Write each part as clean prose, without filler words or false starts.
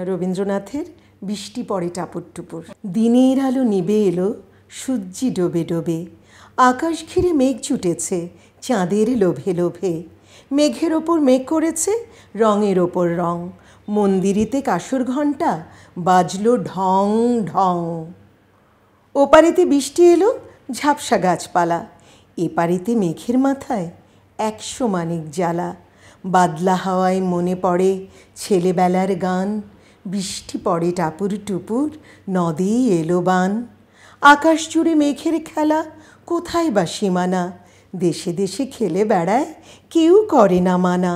রবীন্দ্রনাথের বৃষ্টি পড়ে টাপুর টুপুর। দিনের আলো নিবে এলো, সূর্যি ডোবে ডোবে, আকাশ ঘিরে মেঘ জুটেছে চাঁদের লোভে লোভে। মেঘের ওপর মেঘ করেছে রঙের ওপর রং, মন্দিরেতে কাসর ঘণ্টা বাজলো ঢং ঢং। ওপারেতে বৃষ্টি এলো ঝাপসা গাছপালা, এপারেতে মেঘের মাথায় 100 মানিক জ্বালা। বাদলা হাওয়ায় মনে পড়ে ছেলেবেলার গান, বৃষ্টি পড়ে টাপুর টুপুর, নদী এলো বান। আকাশ জুড়ে মেঘের খেলা, কোথায় বা সীমানা, দেশে দেশে খেলে বেড়ায় কেউ করে না মানা।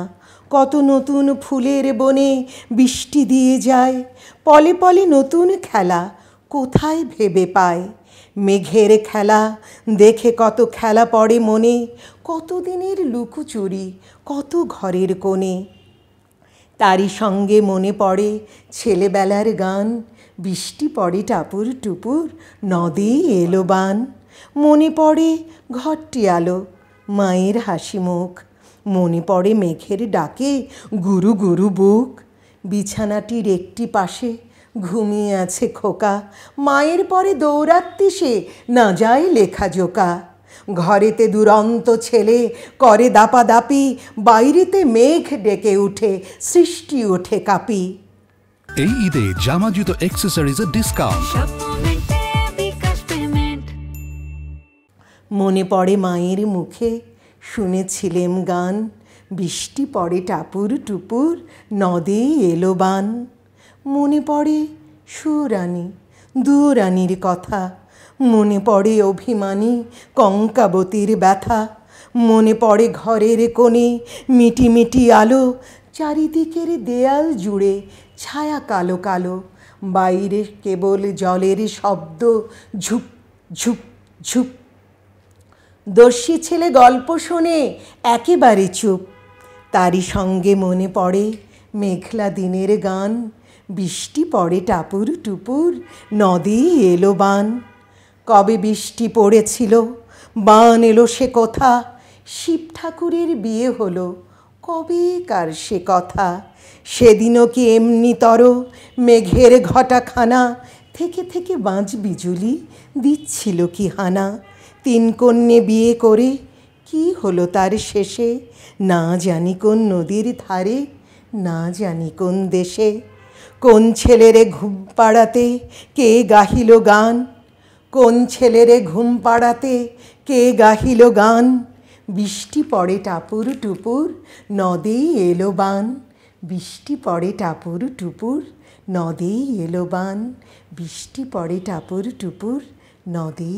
কত নতুন ফুলের বনে বৃষ্টি দিয়ে যায়, পলে পলে নতুন খেলা কোথায় ভেবে পায়। মেঘের খেলা দেখে কত খেলা পড়ে মনে, কত দিনের লুকোচুরি কত ঘরের কোণে। তারই সঙ্গে মনে পড়ে ছেলেবেলার গান, বৃষ্টি পড়ে টাপুর টুপুর, নদী এলো বান। মনে পড়ে ঘরটি আলো, মায়ের হাসি মুখ, মনে পড়ে মেঘের ডাকে গুরু গুরু বুক। বিছানাটির একটি পাশে ঘুমিয়ে আছে খোকা, মায়ের পরে দৌড়াত্তি সে না যায় লেখাজোকা। ঘরেতে দুরন্ত ছেলে করে দাপাদাপি, বাইরেতে মেঘ ডেকে উঠে সৃষ্টি ওঠে কাঁপি। এই ঈদে জামা জুতো অ্যাক্সেসরিজের ডিসকাউন্ট। মনে পড়ে মায়ের মুখে শুনেছিলেম গান, বৃষ্টি পড়ে টাপুর টুপুর, নদী এলো বান। মনে পড়ে সুরানী দুরানির কথা, মনে পড়ে অভিমানী কঙ্কাবতীর ব্যথা। মনে পড়ে ঘরের কোণে মিটি মিটি আলো, চারিদিকের দেয়াল জুড়ে ছায়া কালো কালো। বাইরে কেবল জলের শব্দ, ঝুপ ঝুপ ঝুপ। দস্যি ছেলে গল্প শোনে একেবারে চুপ, তারই সঙ্গে মনে পড়ে মেঘলা দিনের গান, বৃষ্টি পড়ে টাপুর টুপুর, নদী এলো বান। কবে বৃষ্টি পড়েছিল বান এলো সে কথা, শিব ঠাকুরের বিয়ে হলো কবেকার সে কথা। সেদিনও কি এমনিতর মেঘের ঘটাখানা, থেকে থেকে বাঁশ বিজুলি দিচ্ছিল কি হানা। 3 কন্যে বিয়ে করে কি হলো তার শেষে, না জানি কোন নদীর ধারে, না জানি কোন দেশে। কোন ছেলেরে ঘুম পাড়াতে কে গাহিল গান, কোন ছেলেরে ঘুম পাড়াতে কে গাহিল গান। বৃষ্টি পড়ে টাপুর টুপুর, নদী এলো বান। বৃষ্টি পড়ে টাপুর টুপুর, নদী এলো বান। বৃষ্টি পড়ে টাপুর টুপুর, নদী